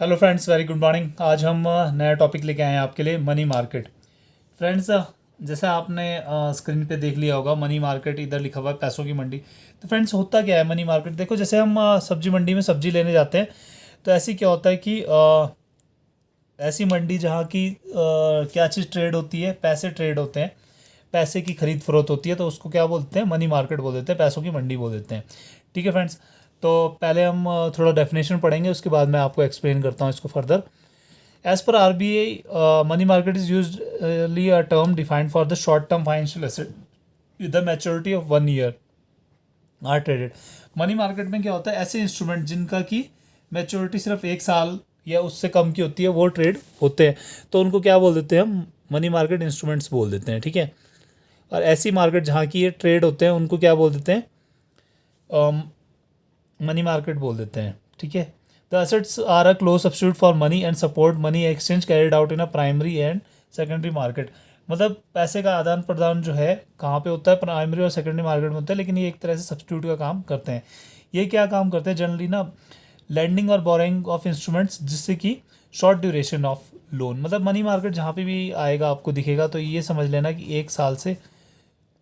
Hello friends, very good morning. आज हम नया टॉपिक लेके आए हैं आपके लिए, मनी मार्केट। फ्रेंड्स, जैसे आपने स्क्रीन पे देख लिया होगा, मनी मार्केट इधर लिखा हुआ है पैसों की मंडी। तो फ्रेंड्स, होता क्या है मनी मार्केट? देखो, जैसे हम सब्जी मंडी में सब्जी लेने जाते हैं, तो ऐसी क्या होता है कि ऐसी मंडी जहाँ की क्या चीज़ ट्रेड होती है, पैसे ट्रेड होते हैं, पैसे की खरीद फरोख्त होती है, तो उसको क्या बोलते हैं? मनी मार्केट बोल देते हैं, पैसों की मंडी बोल देते हैं। ठीक है फ्रेंड्स, तो पहले हम थोड़ा डेफिनेशन पढ़ेंगे, उसके बाद मैं आपको एक्सप्लेन करता हूँ इसको further. As per RBI, money market is usually a term defined for the short-term financial asset with the maturity of 1 year are traded. Money market में क्या होता है? ऐसे इंस्ट्रूमेंट जिनका की मैच्योरिटी सिर्फ 1 साल या उससे कम की होती है, वो ट्रेड होते हैं, तो उनको क्या बोल देते हैं? हम मनी मार्केट इंस्ट्रूमेंट्स बोल देते हैं। ठीक है। और ऐसी मार्केट जहाँ की ये ट्रेड होते हैं, उनको क्या बोल देते हैं? मनी मार्केट बोल देते हैं। ठीक है। The assets are a close substitute for money and support money exchange carried out in a primary and secondary market. मतलब पैसे का आदान प्रदान जो है कहाँ पे होता है? प्राइमरी और सेकेंडरी मार्केट में होता है, लेकिन ये एक तरह से सब्स्टिट्यूट का काम करते हैं। ये क्या काम करते हैं जनरली ना? लैंडिंग और बोरिंग ऑफ इंस्ट्रूमेंट्स, जिससे कि शॉर्ट ड्यूरेशन ऑफ लोन। मतलब मनी मार्केट जहाँ पे भी आएगा आपको दिखेगा, तो ये समझ लेना कि 1 साल से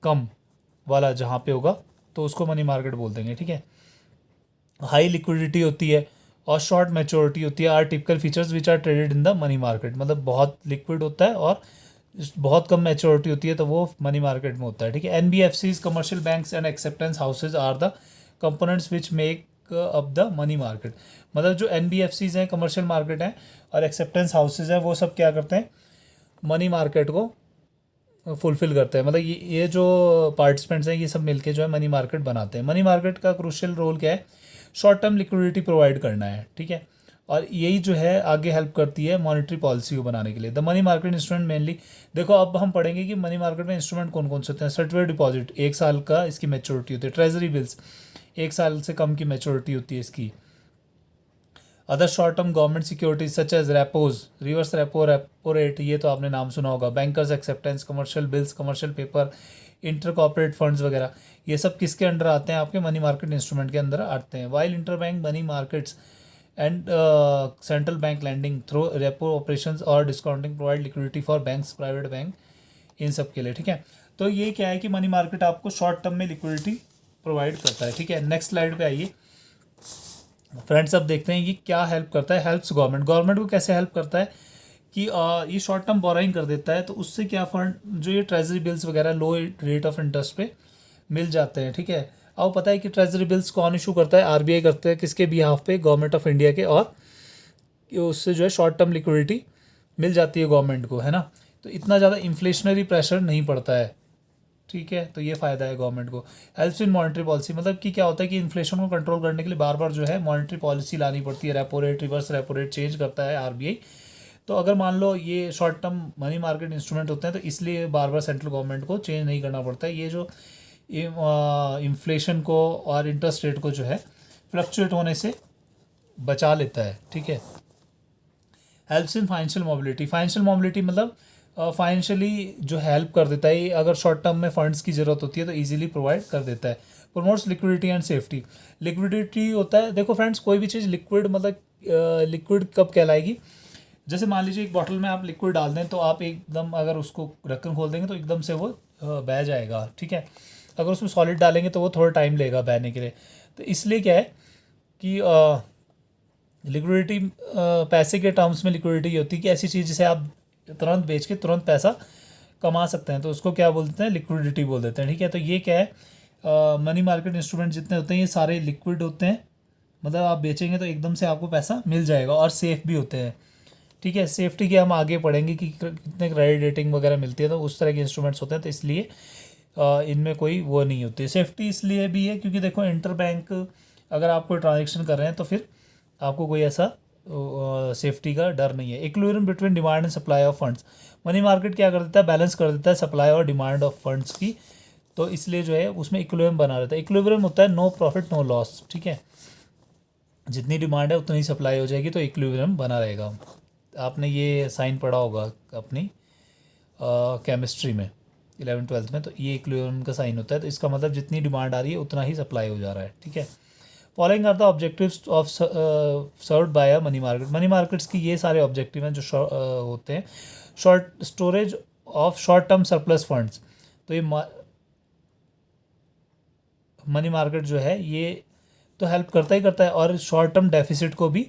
कम वाला जहाँ पे होगा, तो उसको मनी मार्केट बोल देंगे। ठीक है। हाई लिक्विडिटी होती है और शॉर्ट मैच्योरिटी होती है, are typical features which are traded in the money market. मतलब बहुत लिक्विड होता है और बहुत कम मैच्योरिटी होती है, तो वो मनी मार्केट में होता है। ठीक है। NBFCs, commercial banks and acceptance houses are the components which make up the money market. मतलब जो NBFCs हैं, कमर्शियल मार्केट हैं, और एक्सेप्टेंस हाउसेज हैं, वो सब क्या करते हैं? मनी मार्केट को फुलफिल करते हैं। मतलब ये जो पार्टिसिपेंट्स हैं, ये सब मिलके जो है मनी मार्केट बनाते हैं। मनी मार्केट का क्रूशियल रोल क्या है? शॉर्ट टर्म लिक्विडिटी प्रोवाइड करना है। ठीक है। और यही जो है आगे हेल्प करती है मॉनेटरी पॉलिसी को बनाने के लिए। The money market instrument mainly, देखो अब हम पढ़ेंगे कि मनी मार्केट में इंस्ट्रूमेंट कौन कौन से होते हैं। सर्टिफिकेट डिपॉजिट, 1 साल का इसकी मैच्योरिटी होती है। ट्रेजरी बिल्स, 1 साल से कम की मैच्योरिटी होती है इसकी। Other short term government securities such as repos, reverse repo, repo rate, ये तो आपने नाम सुना होगा। Bankers acceptance, commercial bills, commercial paper, inter corporate funds वगैरह, ये सब किसके अंडर आते हैं? आपके मनी मार्केट इंस्ट्रूमेंट के अंदर आते हैं। While inter bank money markets and central bank lending through repo operations और discounting provide liquidity for banks, private bank, इन सब के लिए। ठीक है। तो ये क्या है कि मनी मार्केट आपको शॉर्ट टर्म में लिक्विडिटी प्रोवाइड करता है। ठीक है। नेक्स्ट स्लाइड पे आइए फ्रेंड्स। अब देखते हैं ये क्या हेल्प करता है। Helps government. गवर्नमेंट को कैसे हेल्प करता है कि ये शॉर्ट टर्म बोराइंग कर देता है, तो उससे क्या फंड जो ये ट्रेजरी बिल्स वगैरह लो रेट ऑफ इंटरेस्ट पे मिल जाते हैं। ठीक है। अब पता है कि ट्रेजरी बिल्स कौन इशू करता है? RBI करते हैं। किसके बिहाफ पे? गवर्नमेंट ऑफ इंडिया के। और उससे जो है शॉर्ट टर्म लिक्विडिटी मिल जाती है गवर्नमेंट को, है ना? तो इतना ज़्यादा इन्फ्लेशनरी प्रेशर नहीं पड़ता है। ठीक है। तो ये फ़ायदा है गवर्नमेंट को। हेल्प्स इन मॉनेटरी पॉलिसी, मतलब कि क्या होता है कि इन्फ्लेशन को कंट्रोल करने के लिए बार बार जो है मॉनेटरी पॉलिसी लानी पड़ती है। Repo rate, reverse repo rate change करता है RBI। तो अगर मान लो ये short term money market instrument होते हैं, तो इसलिए बार बार सेंट्रल गवर्नमेंट को चेंज नहीं करना पड़ता है। ये जो इन्फ्लेशन को और इंटरेस्ट रेट को जो है फ्लक्चुएट होने से बचा लेता है। ठीक है। Helps in financial mobility. Financial mobility मतलब फाइनेंशियली जो हेल्प कर देता है। ये अगर शॉर्ट टर्म में फंड्स की ज़रूरत होती है, तो इजीली प्रोवाइड कर देता है। Promotes liquidity and safety. Liquidity होता है, देखो फ्रेंड्स, कोई भी चीज़ लिक्विड, मतलब लिक्विड कब कहलाएगी? जैसे मान लीजिए एक बॉटल में आप लिक्विड डाल दें, तो आप एकदम अगर उसको ढक्कन खोल देंगे, तो एकदम से वो बह जाएगा। ठीक है। अगर उसमें सॉलिड डालेंगे, तो वो थोड़ा टाइम लेगा बहने के लिए। तो इसलिए क्या है कि लिक्विडिटी, पैसे के टर्म्स में लिक्विडिटी होती है कि ऐसी चीज़ जिसे आप तुरंत बेच के तुरंत पैसा कमा सकते हैं, तो उसको क्या बोलते हैं? लिक्विडिटी बोल देते हैं। ठीक है। तो ये क्या है? मनी मार्केट इंस्ट्रूमेंट जितने होते हैं, ये सारे लिक्विड होते हैं। मतलब आप बेचेंगे तो एकदम से आपको पैसा मिल जाएगा, और सेफ़ भी होते हैं। ठीक है। सेफ्टी के हम आगे पढ़ेंगे कि कितने क्रेडिट रेटिंग वगैरह मिलती है, तो उस तरह के इंस्ट्रूमेंट्स होते हैं। तो इसलिए इनमें कोई वो नहीं होती है। सेफ्टी इसलिए भी है क्योंकि देखो, इंटर बैंक अगर आप कोई ट्रांजेक्शन कर रहे हैं, तो फिर आपको कोई ऐसा सेफ्टी का डर नहीं है। Equilibrium between demand and supply of funds. Money market क्या कर देता है? बैलेंस कर देता है सप्लाई और डिमांड ऑफ फंड्स की। तो इसलिए जो है उसमें इक्विलिब्रियम बना रहता है। इक्विलिब्रियम होता है नो प्रॉफिट नो लॉस। ठीक है। जितनी डिमांड है उतनी ही सप्लाई हो जाएगी, तो इक्विलिब्रियम बना रहेगा। आपने ये साइन पढ़ा होगा अपनी केमिस्ट्री में, 11th 12th में। तो ये इक्विलिब्रियम का साइन होता है। तो इसका मतलब जितनी डिमांड आ रही है, उतना ही सप्लाई हो जा रहा है। ठीक है। Following are the objectives of served by a money market. Money markets की ये सारे ऑब्जेक्टिव हैं जो होते हैं। Short storage of short term surplus funds, तो ये मनी मार्केट जो है ये तो हेल्प करता ही करता है, और शॉर्ट टर्म डेफिसिट को भी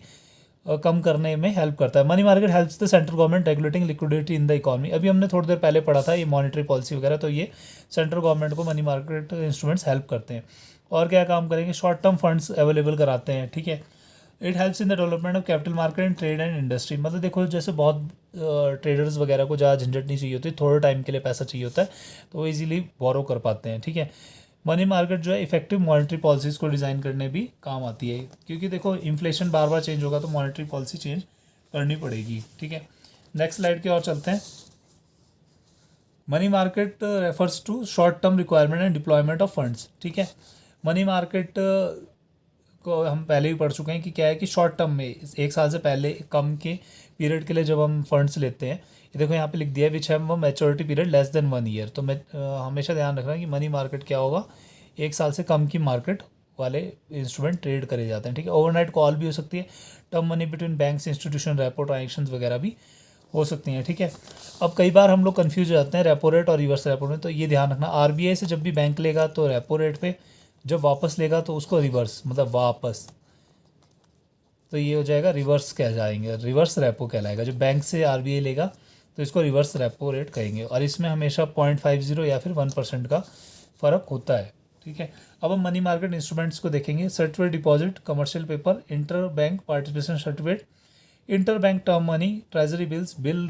कम करने में हेल्प करता है। Money market helps the central government regulating liquidity in the economy. अभी हमने थोड़ी देर पहले पढ़ा था ये मॉनेटरी पॉलिसी वगैरह, तो ये सेंट्रल गवर्नमेंट को मनी मार्केट इंस्ट्रूमेंट्स हेल्प करते हैं। और क्या काम करेंगे, शॉर्ट टर्म फंड्स अवेलेबल कराते हैं, ठीक है। It helps in the development of capital market and trade and industry. मतलब देखो जैसे बहुत ट्रेडर्स वगैरह को ज़्यादा झंझट नहीं चाहिए होती, थोड़े टाइम के लिए पैसा चाहिए होता है, तो वो इजीली बोरो कर पाते हैं, ठीक है। मनी मार्केट जो है इफेक्टिव मॉनेटरी पॉलिसीज़ को डिज़ाइन करने भी काम आती है, क्योंकि देखो इन्फ्लेशन बार बार चेंज होगा तो मॉनेटरी पॉलिसी चेंज करनी पड़ेगी, ठीक है। नेक्स्ट स्लाइड की ओर चलते हैं। Money market refers to short term requirement and deployment of funds, ठीक है। मनी मार्केट को हम पहले भी पढ़ चुके हैं कि क्या है कि शॉर्ट टर्म में 1 साल से पहले कम के पीरियड के लिए जब हम फंड्स लेते हैं, ये देखो यहाँ पे लिख दिया है which have maturity period less than 1 year. तो मैं हमेशा ध्यान रखना कि मनी मार्केट क्या होगा, 1 साल से कम की मार्केट वाले इंस्ट्रूमेंट ट्रेड करे जाते हैं, ठीक है। ओवरनाइट कॉल भी हो सकती है, term money between banks, institution, repo transaction वगैरह भी हो सकती हैं, ठीक है। अब कई बार हम लोग कन्फ्यूज हो जाते हैं रेपो रेट और रिवर्स रेपो रेट, तो ये ध्यान रखना आरबीआई से जब भी बैंक लेगा तो रेपो रेट पे, जब वापस लेगा तो उसको रिवर्स मतलब वापस, तो ये हो जाएगा रिवर्स कह जाएंगे, रिवर्स रेपो कहलाएगा। जब बैंक से आरबीआई लेगा तो इसको रिवर्स रेपो रेट कहेंगे, और इसमें हमेशा 0.50 या फिर 1% का फ़र्क होता है, ठीक है। अब हम मनी मार्केट इंस्ट्रूमेंट्स को देखेंगे। Certificate deposit, commercial paper, inter bank participation certificate, inter bank term money, treasury bills, bill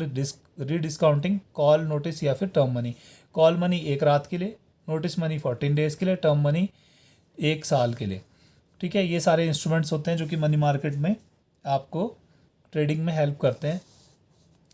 rediscounting, call notice या फिर टर्म मनी। कॉल मनी 1 रात के लिए, नोटिस मनी 14 डेज़ के लिए, टर्म मनी 1 साल के लिए, ठीक है। ये सारे इंस्ट्रूमेंट्स होते हैं जो कि मनी मार्केट में आपको ट्रेडिंग में हेल्प करते हैं।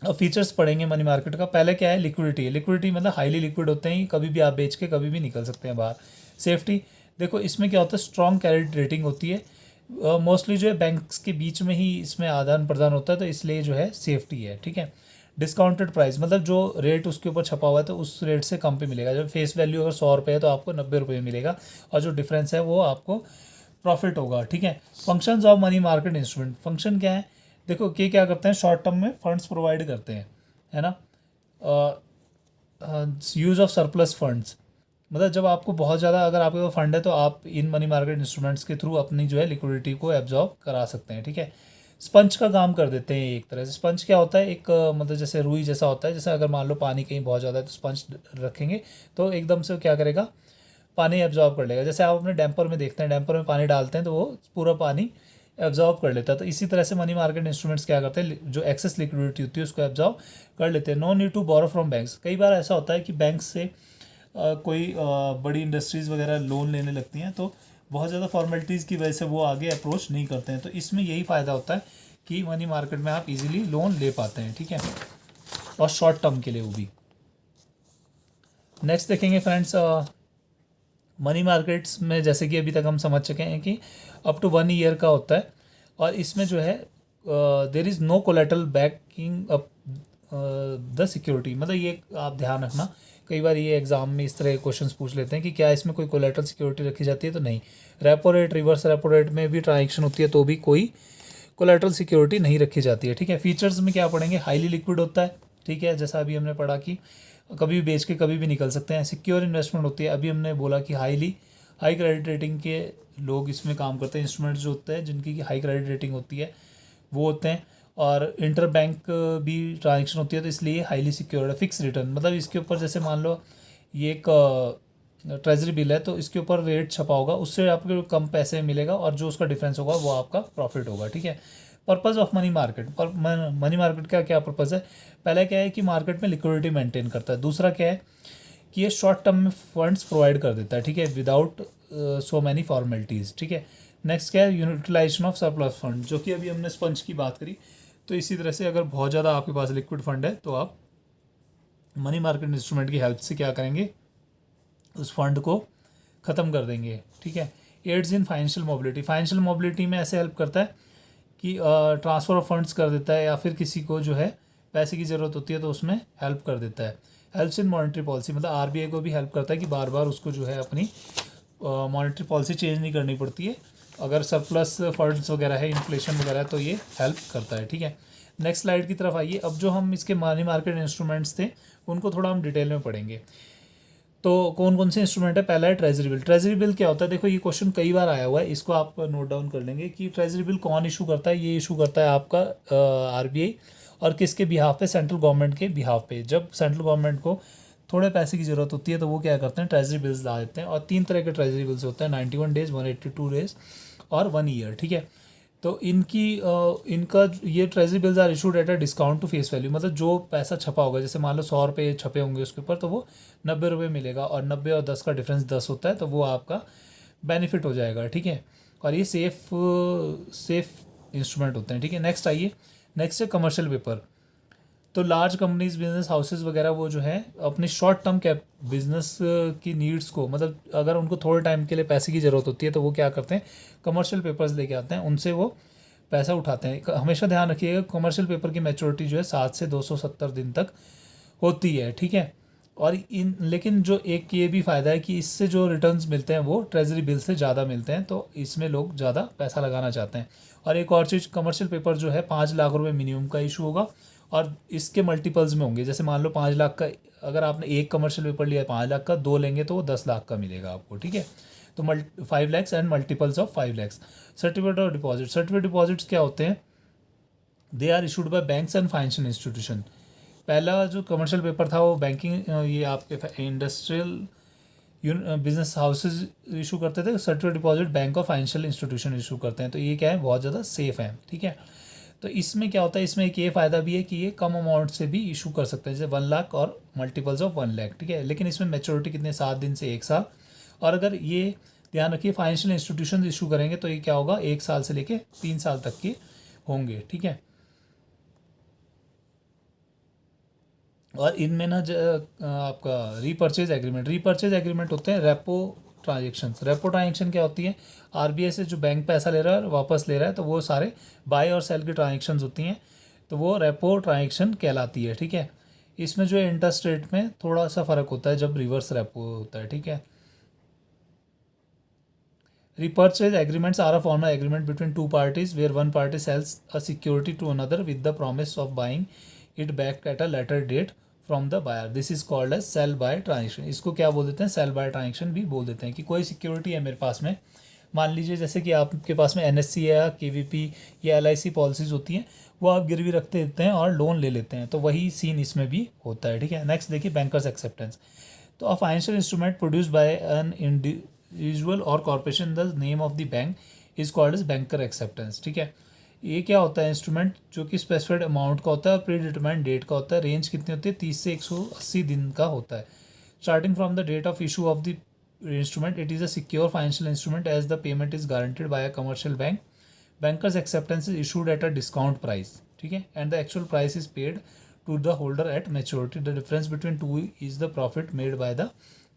अब फीचर्स पढ़ेंगे मनी मार्केट का। पहले क्या है, लिक्विडिटी। लिक्विडिटी मतलब हाईली लिक्विड होते हैं, कभी भी आप बेच के कभी भी निकल सकते हैं बाहर। सेफ्टी, देखो इसमें क्या होता है, स्ट्रॉन्ग क्रेडिट रेटिंग होती है। मोस्टली जो है बैंक्स के बीच में ही इसमें आदान प्रदान होता है, तो इसलिए जो है सेफ्टी है, ठीक है। डिस्काउंटेड प्राइस मतलब जो रेट उसके ऊपर छपा हुआ है तो उस रेट से कम पे मिलेगा। जब फेस वैल्यू अगर 100 रुपये है तो आपको 90 रुपये मिलेगा, और जो डिफरेंस है वो आपको प्रॉफिट होगा, ठीक है। Functions of money market instrument, function क्या है, देखो ये क्या करते हैं, शॉर्ट टर्म में फंड्स प्रोवाइड करते हैं, है ना। यूज़ ऑफ सरप्लस फंड्स, मतलब जब आपको बहुत ज़्यादा अगर आपके पास फंड है तो आप इन मनी मार्केट इंस्ट्रूमेंट्स के थ्रू अपनी जो है लिक्विडिटी को एब्जॉर्ब करा सकते हैं, ठीक है। स्पंज का काम कर देते हैं एक तरह से। स्पंज क्या होता है, एक मतलब जैसे रुई जैसा होता है, जैसे अगर मान लो पानी कहीं बहुत ज़्यादा है तो स्पंज रखेंगे तो एकदम से क्या करेगा, पानी एब्जॉर्ब कर लेगा। जैसे आप अपने डैम्पर में देखते हैं, डैम्पर में पानी डालते हैं तो वो पूरा पानी एब्जॉर्ब कर लेता है। तो इसी तरह से मनी मार्केट इंस्ट्रूमेंट्स क्या करते हैं, जो एक्सेस लिक्विडिटी होती है उसको एब्जॉर्ब कर लेते हैं। No need to borrow from banks. कई बार ऐसा होता है कि बैंक से कोई बड़ी इंडस्ट्रीज़ वगैरह लोन लेने लगती हैं, तो बहुत ज़्यादा फॉर्मेलिटीज़ की वजह से वो आगे अप्रोच नहीं करते हैं। तो इसमें यही फ़ायदा होता है कि मनी मार्केट में आप इजीली लोन ले पाते हैं, ठीक है, और शॉर्ट टर्म के लिए वो भी। नेक्स्ट देखेंगे फ्रेंड्स, मनी मार्केट्स में जैसे कि अभी तक हम समझ चुके हैं कि अप टू 1 ईयर का होता है, और इसमें जो है there is no collateral backing up the security. मतलब ये आप ध्यान रखना, कई बार ये एग्जाम में इस तरह के क्वेश्चंस पूछ लेते हैं कि क्या इसमें कोई कोलेटरल सिक्योरिटी रखी जाती है, तो नहीं। Repo rate, reverse repo rate में भी ट्रांजेक्शन होती है तो भी कोई कोलेटरल सिक्योरिटी नहीं रखी जाती है, ठीक है। फीचर्स में क्या पढ़ेंगे, हाईली लिक्विड होता है, ठीक है, जैसा अभी हमने पढ़ा कि कभी भी बेच के कभी भी निकल सकते हैं। सिक्योर इन्वेस्टमेंट होती है, अभी हमने बोला कि हाई क्रेडिट रेटिंग के लोग इसमें काम करते हैं। इंस्ट्रूमेंट्स जो होते हैं जिनकी हाई क्रेडिट रेटिंग होती है वो होते हैं, और इंटर बैंक भी ट्रांजेक्शन होती है, तो इसलिए हाईली सिक्योर्ड है। फिक्स रिटर्न मतलब इसके ऊपर जैसे मान लो ये एक ट्रेजरी बिल है तो इसके ऊपर रेट छपा होगा, उससे आपको कम पैसे मिलेगा, और जो उसका डिफरेंस होगा वो आपका प्रॉफिट होगा, ठीक है। पर्पज़ ऑफ मनी मार्केट, पर मनी मार्केट का क्या पर्पज़ है, पहला क्या है कि मार्केट में लिक्विडिटी मेंटेन करता है। दूसरा क्या है कि ये शॉर्ट टर्म में फंड्स प्रोवाइड कर देता है, ठीक है, विदाउट सो मैनी फॉर्मेलिटीज़, ठीक है। नेक्स्ट क्या है, यूटिलाइजेशन ऑफ सरप्लस फंड, जो कि अभी हमने स्पंज की बात करी। तो इसी तरह से अगर बहुत ज़्यादा आपके पास लिक्विड फंड है तो आप मनी मार्केट इंस्ट्रूमेंट की हेल्प से क्या करेंगे, उस फंड को ख़त्म कर देंगे, ठीक है। Aids in financial mobility, financial mobility में ऐसे हेल्प करता है कि ट्रांसफ़र ऑफ फंड्स कर देता है, या फिर किसी को जो है पैसे की ज़रूरत होती है तो उसमें हेल्प कर देता है। हेल्प्स इन मॉनेटरी पॉलिसी, मतलब आरबीआई को भी हेल्प करता है कि बार बार उसको जो है अपनी मॉनेटरी पॉलिसी चेंज नहीं करनी पड़ती है, अगर सरप्लस फंड्स वगैरह है, इन्फ्लेशन वगैरह है, तो ये हेल्प करता है। ठीक है, नेक्स्ट स्लाइड की तरफ आइए। अब जो हम इसके मनी मार्केट इंस्ट्रूमेंट्स थे उनको थोड़ा हम डिटेल में पढ़ेंगे। तो कौन कौन से इंस्ट्रूमेंट है? पहला है ट्रेजरी बिल। ट्रेजरी बिल क्या होता है? देखो ये क्वेश्चन कई बार आया हुआ है, इसको आप नोट डाउन कर लेंगे कि ट्रेजरी बिल कौन इशू करता है। ये इशू करता है आपका आरबीआई, और किसके बिहाफ पे? सेंट्रल गवर्नमेंट के बिहाफ पे। जब सेंट्रल गवर्नमेंट को थोड़े पैसे की ज़रूरत होती है तो वो क्या करते हैं? ट्रेजरी बिल्स ला देते हैं। और 3 तरह के ट्रेजरी बिल्स होते हैं, 91 डेज, 182 डेज और 1 ईयर। ठीक है, तो इनका ये treasury bills are issued at a discount to face value. मतलब जो पैसा छपा होगा, जैसे मान लो 100 रुपये छपे होंगे उसके ऊपर, तो वो 90 रुपये मिलेगा, और 90 और 10 का डिफरेंस 10 होता है, तो वो आपका बेनिफिट हो जाएगा। ठीक है, और ये सेफ इंस्ट्रूमेंट होते हैं। ठीक है, नेक्स्ट आइए। नेक्स्ट है कमर्शियल पेपर। तो लार्ज कंपनीज, बिजनेस हाउसेज वगैरह, वो जो है अपनी शॉर्ट टर्म कैप बिजनेस की नीड्स को, मतलब अगर उनको थोड़े टाइम के लिए पैसे की ज़रूरत होती है तो वो क्या करते हैं? कमर्शियल पेपर्स लेके आते हैं, उनसे वो पैसा उठाते हैं। हमेशा ध्यान रखिएगा, कमर्शियल पेपर की मैच्योरिटी जो है 7 से 270 दिन तक होती है। ठीक है, और लेकिन जो एक ये भी फ़ायदा है कि इससे जो रिटर्न्स मिलते हैं वो ट्रेजरी बिल से ज़्यादा मिलते हैं, तो इसमें लोग ज़्यादा पैसा लगाना चाहते हैं। और एक और चीज़, कमर्शियल पेपर जो है 5 लाख रुपए मिनिमम का इशू होगा, और इसके मल्टीपल्स में होंगे। जैसे मान लो 5 लाख का, अगर आपने एक कमर्शियल पेपर लिया 5 लाख का, 2 लेंगे तो वो 10 लाख का मिलेगा आपको। ठीक है, तो 5 lakhs and multiples of 5 lakhs. Certificate of deposit. Certificate deposits क्या होते हैं? They are issued by banks and financial institution. पहला जो कमर्शियल पेपर था वो बैंकिंग, ये आपके इंडस्ट्रियल बिजनेस हाउसेज इशू करते थे। सर्टिफिकेट डिपॉजिट बैंक और फाइनेंशियल इंस्टीट्यूशन इशू करते हैं। तो ये क्या है? बहुत ज़्यादा सेफ है। ठीक है, तो इसमें क्या होता है? इसमें एक ये फ़ायदा भी है कि ये कम अमाउंट से भी इशू कर सकते हैं, जैसे 1 लाख और मल्टीपल्स ऑफ 1 लाख। ठीक है, लेकिन इसमें मैच्योरिटी कितने? 7 दिन से 1 साल। और अगर ये ध्यान रखिए, फाइनेंशियल इंस्टीट्यूशन इशू करेंगे तो ये क्या होगा? 1 साल से लेके 3 साल तक के होंगे। ठीक है, और इनमें ना आपका रीपर्चेज एग्रीमेंट। रीपर्चेज एग्रीमेंट होते हैं रेपो ट्रांजेक्शन्स। रेपो ट्रांजेक्शन क्या होती है? आरबीआई से जो बैंक पैसा ले रहा है और वापस ले रहा है, तो वो सारे बाय और सेल की ट्रांजेक्शन्स होती हैं, तो वो रेपो ट्रांजेक्शन कहलाती है। ठीक है, इसमें जो है इंटरेस्ट रेट में थोड़ा सा फ़र्क होता है जब रिवर्स रेपो होता है। ठीक है, repurchase agreements are a formal agreement between two parties where one party sells a security to another with the promise of buying it back at a later date from the buyer. This is called as sell by transaction. इसको क्या बोल देते हैं? sell by transaction भी बोल देते हैं। कि कोई सिक्योरिटी है मेरे पास में, मान लीजिए जैसे कि आपके पास में एनएससी या केवीपी या एलआईसी पॉलिसीज होती हैं, वो आप गिरवी रखते देते हैं और लोन ले लेते हैं, तो वही सीन इसमें भी होता है। ठीक है, नेक्स्ट देखिए, बैंकर्स एक्सेप्टेंस। तो a financial instrument produced by an individual or corporation, the name of the bank is called as banker acceptance. ठीक है, ये क्या होता है? इंस्ट्रूमेंट जो कि स्पेसिफाइड अमाउंट का होता है, प्री डिटरमाइंड डेट का होता है, रेंज कितनी होती है? 30 से 180 दिन का होता है। Starting from the date of issue of the instrument, it is a secure financial instrument as the payment is guaranteed by a commercial bank. Banker's acceptance is issued at a discount price. ठीक है, and the actual price is paid to the holder at maturity. The difference between two is the profit made by the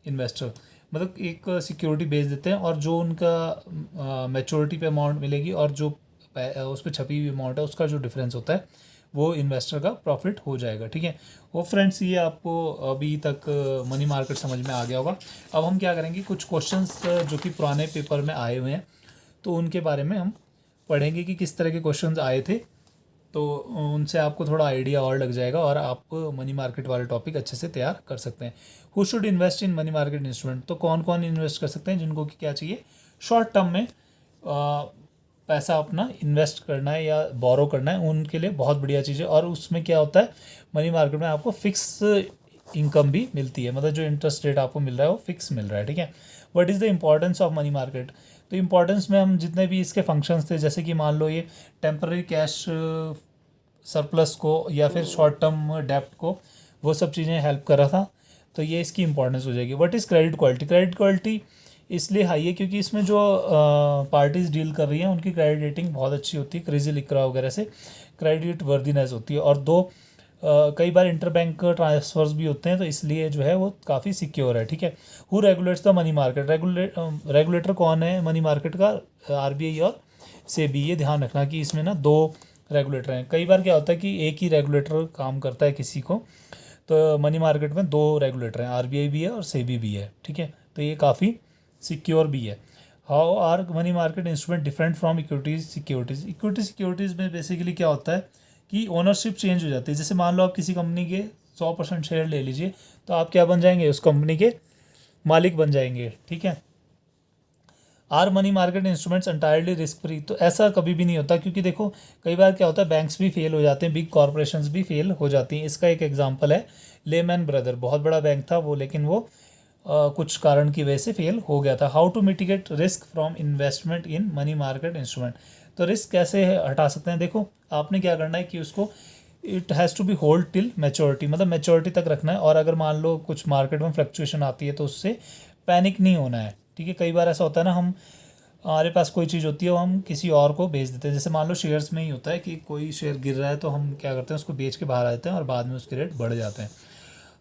investor. मतलब एक security बेच देते हैं, और जो उनका मैच्योरिटी पे अमाउंट मिलेगी और जो उस पर छपी हुई अमाउंट है, उसका जो डिफरेंस होता है वो इन्वेस्टर का प्रॉफिट हो जाएगा। ठीक है, वो फ्रेंड्स, ये आपको अभी तक मनी मार्केट समझ में आ गया होगा। अब हम क्या करेंगे, कुछ क्वेश्चंस जो कि पुराने पेपर में आए हुए हैं, तो उनके बारे में हम पढ़ेंगे कि किस तरह के क्वेश्चंस आए थे, तो उनसे आपको थोड़ा आइडिया और लग जाएगा और आप मनी मार्केट वाले टॉपिक अच्छे से तैयार कर सकते हैं। Who should invest in money market instrument? तो कौन कौन इन्वेस्ट कर सकते हैं? जिनको कि क्या चाहिए? शॉर्ट टर्म में पैसा अपना इन्वेस्ट करना है या बोरो करना है, उनके लिए बहुत बढ़िया चीज़ है। और उसमें क्या होता है, मनी मार्केट में आपको फिक्स इनकम भी मिलती है, मतलब जो इंटरेस्ट रेट आपको मिल रहा है वो फिक्स मिल रहा है। ठीक है, what is the importance of money market? तो इम्पॉर्टेंस में हम जितने भी इसके फंक्शंस थे, जैसे कि मान लो ये टेम्पररी कैश सरप्लस को या फिर शॉर्ट टर्म डेप्ट को, वो सब चीज़ें हेल्प कर रहा था, तो ये इसकी इंपॉर्टेंस हो जाएगी। What is credit quality? Credit quality इसलिए हाई है क्योंकि इसमें जो पार्टीज डील कर रही हैं उनकी क्रेडिट रेटिंग बहुत अच्छी होती है, क्रेजी लिक्रा वगैरह से क्रेडिट वर्दीनेस होती है। और कई बार इंटर बैंक ट्रांसफर्स भी होते हैं, तो इसलिए जो है वो काफ़ी सिक्योर है। ठीक है, who regulates the money market? Regulator कौन है मनी मार्केट का? आरबीआई और सेबी। ये ध्यान रखना कि इसमें ना 2 रेगुलेटर हैं। कई बार क्या होता है कि एक ही रेगुलेटर काम करता है किसी को, तो मनी मार्केट में 2 रेगुलेटर हैं, आरबीआई भी है और सेबी भी है। ठीक है, तो ये काफ़ी सिक्योर भी है। How are money market instrument different from equities securities. Equity securities में बेसिकली क्या होता है कि ओनरशिप चेंज हो जाती है। जैसे मान लो आप किसी कंपनी के 100% शेयर ले लीजिए, तो आप क्या बन जाएंगे, उस कंपनी के मालिक बन जाएंगे, ठीक है। Are money market instruments entirely risk free, तो ऐसा कभी भी नहीं होता, क्योंकि देखो कई बार क्या होता है, बैंक्स भी फेल हो जाते हैं, बिग कॉरपोरेशंस भी फेल हो जाती हैं। इसका एक एग्जांपल है लेमैन ब्रदर, बहुत बड़ा बैंक था वो, लेकिन वो कुछ कारण की वजह से फेल हो गया था। How to mitigate risk from investment in money market instrument, तो रिस्क कैसे हटा सकते हैं। देखो आपने क्या करना है कि उसको it has to be hold till maturity, मतलब मैच्योरिटी तक रखना है। और अगर मान लो कुछ मार्केट में फ्लक्चुएशन आती है तो उससे पैनिक नहीं होना है, ठीक है। कई बार ऐसा होता है ना, हम हमारे पास कोई चीज़ होती है वो हम किसी और को बेच देते हैं। जैसे मान लो शेयर्स में ही होता है कि कोई शेयर गिर रहा है तो हम क्या करते हैं, उसको बेच के बाहर आ जाते हैं और बाद में उसके रेट बढ़ जाते हैं।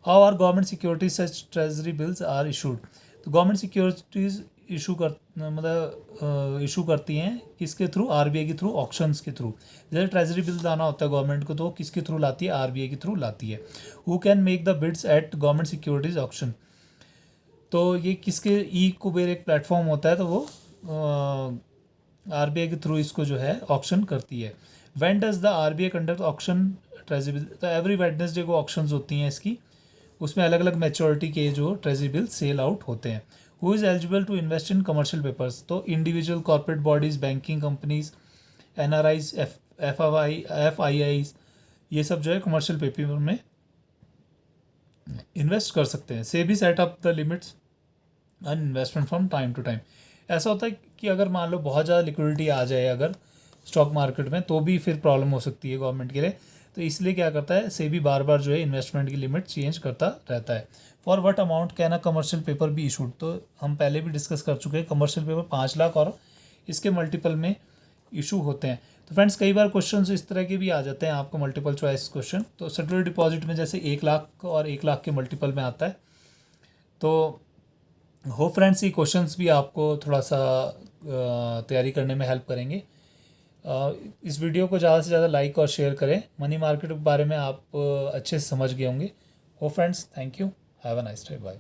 How are government securities such treasury bills are issued, तो गवर्नमेंट सिक्योरिटीज़ इशू कर मतलब इशू करती हैं किसके थ्रू, आरबीआई के थ्रू, ऑक्शंस के थ्रू। जैसे ट्रेजरी बिल लाना होता है गवर्नमेंट को तो किसके थ्रू लाती है, आरबीआई के थ्रू लाती है। Who can make the bids at government securities auction, तो ये किसके, ई कुबेर एक प्लेटफॉर्म होता है, तो वो आरबीआई के थ्रू इसको जो है ऑक्शन करती है। When does the RBI conduct auction treasury bill, तो एवरी वेडनेसडे को ऑक्शंस होती हैं इसकी, उसमें अलग अलग मैच्योरिटी के जो ट्रेजरी बिल सेल आउट होते हैं। Who is eligible to invest in commercial papers, तो individual corporate bodies, banking companies, NRIs, F I Is, ये सब जो है कमर्शियल पेपर में इन्वेस्ट कर सकते हैं। से भी set up the limits and investment from time to time. ऐसा होता है कि अगर मान लो बहुत ज़्यादा लिक्विडिटी आ जाए अगर स्टॉक मार्केट में, तो भी फिर प्रॉब्लम हो सकती है गवर्नमेंट के लिए। तो इसलिए क्या करता है, सेबी बार बार जो है इन्वेस्टमेंट की लिमिट चेंज करता रहता है। For what amount can a commercial paper be issued, तो हम पहले भी डिस्कस कर चुके हैं, कमर्शियल पेपर 5 लाख और इसके मल्टीपल में इशू होते हैं। तो फ्रेंड्स कई बार क्वेश्चन इस तरह के भी आ जाते हैं आपको, मल्टीपल चॉइस क्वेश्चन। तो सेक्योरिटी डिपॉजिट में जैसे 1 लाख और 1 लाख के मल्टीपल में आता है। तो हो फ्रेंड्स, ये क्वेश्चंस भी आपको थोड़ा सा तैयारी करने में हेल्प करेंगे। इस वीडियो को ज़्यादा से ज़्यादा लाइक और शेयर करें। मनी मार्केट के बारे में आप अच्छे से समझ गए होंगे। हो friends, thank you, have a nice day, bye.